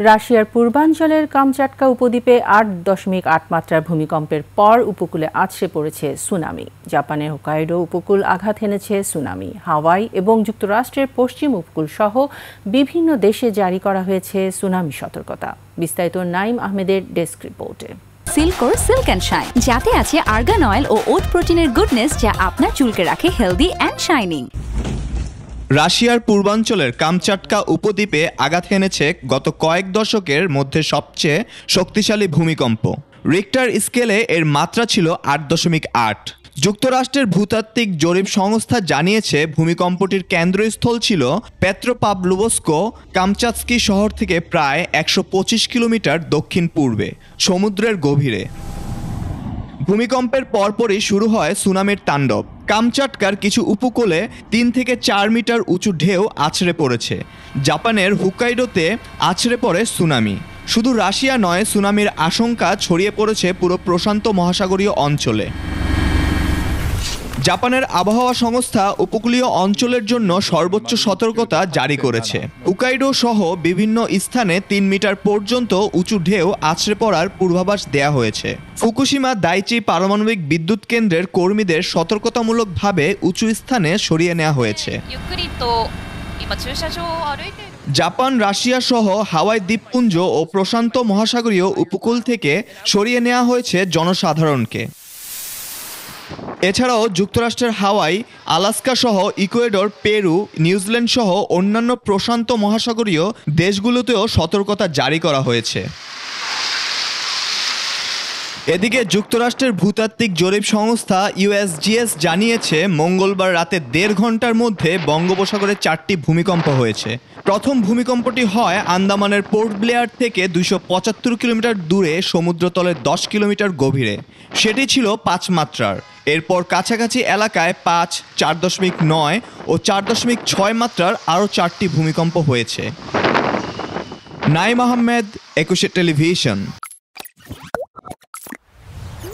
রাশিয়ার পূর্বাঞ্চলের কামচাটকা উপদ্বীপে ৮.৮ মাত্রার ভূমিকম্পের পর উপকূলে আছড়ে পড়েছে সুনামি। জাপানের হোকাইডো উপকূল আঘাত হেনেছে সুনামি। হাওয়াই এবং যুক্তরাষ্ট্রের পশ্চিম উপকূল সহ বিভিন্ন দেশে জারি করা হয়েছে সুনামি সতর্কতা। বিস্তারিত নাইম আহমেদের ডেস্ক রিপোর্টে। সিল্কোর সিল্ক অ্যান্ড শাইন, যাতে আছে আর্গান অয়েল ও ওট প্রোটিনের গুডনেস, যা আপনার চুলকে রাখে হেলদি অ্যান্ড শাইনিং। রাশিয়ার পূর্বাঞ্চলের কামচাটকা উপদ্বীপে আঘাত হেনেছে গত কয়েক দশকের মধ্যে সবচেয়ে শক্তিশালী ভূমিকম্প। রিক্টার স্কেলে এর মাত্রা ছিল ৮.৮। যুক্তরাষ্ট্রের ভূতাত্ত্বিক জরিপ সংস্থা জানিয়েছে ভূমিকম্পটির কেন্দ্রস্থল ছিল পেত্রোপাভলোভস্ক কামচাৎস্কি শহর থেকে প্রায় ১২৫ কিলোমিটার দক্ষিণ পূর্বে সমুদ্রের গভীরে। ভূমিকম্পের পরপরই শুরু হয় সুনামির তাণ্ডব। কামচাটকার কিছু উপকূলে ৩ থেকে ৪ মিটার উঁচু ঢেউ আছড়ে পড়েছে। জাপানের হুকাইডোতে আছড়ে পড়ে সুনামি। শুধু রাশিয়া নয়, সুনামির আশঙ্কা ছড়িয়ে পড়েছে পুরো প্রশান্ত মহাসাগরীয় অঞ্চলে। জাপানের আবহাওয়া সংস্থা উপকূলীয় অঞ্চলের জন্য সর্বোচ্চ সতর্কতা জারি করেছে। হুকাইডো সহ বিভিন্ন স্থানে ৩ মিটার পর্যন্ত উঁচু ঢেউ আছড়ে পড়ার পূর্বাভাস দেয়া হয়েছে। ফুকুশিমা দাইচি পারমাণবিক বিদ্যুৎ কেন্দ্রের কর্মীদের সতর্কতামূলকভাবে উঁচু স্থানে সরিয়ে নেওয়া হয়েছে। জাপান, রাশিয়া সহ হাওয়াই দ্বীপপুঞ্জ ও প্রশান্ত মহাসাগরীয় উপকূল থেকে সরিয়ে নেওয়া হয়েছে জনসাধারণকে। এছাড়াও যুক্তরাষ্ট্রের হাওয়াই, আলাস্কা সহ ইকুয়েডর, পেরু, নিউজিল্যান্ড সহ অন্যান্য প্রশান্ত মহাসাগরীয় দেশগুলোতেও সতর্কতা জারি করা হয়েছে। এদিকে যুক্তরাষ্ট্রের ভূতাত্ত্বিক জরিপ সংস্থা ইউএসজিএস জানিয়েছে মঙ্গলবার রাতে ১.৫ ঘন্টার মধ্যে বঙ্গোপসাগরে ৪টি ভূমিকম্প হয়েছে। প্রথম ভূমিকম্পটি হয় আন্দামানের পোর্ট ব্লেয়ার থেকে ২৭৫ কিলোমিটার দূরে সমুদ্রতলের ১০ কিলোমিটার গভীরে। সেটি ছিল ৫ মাত্রার। এরপর কাছাকাছি এলাকায় ৫, ৪.৯ ও ৪.৬ মাত্রার আরও ৪টি ভূমিকম্প হয়েছে। নাইম আহমেদ, ২১ টেলিভিশন।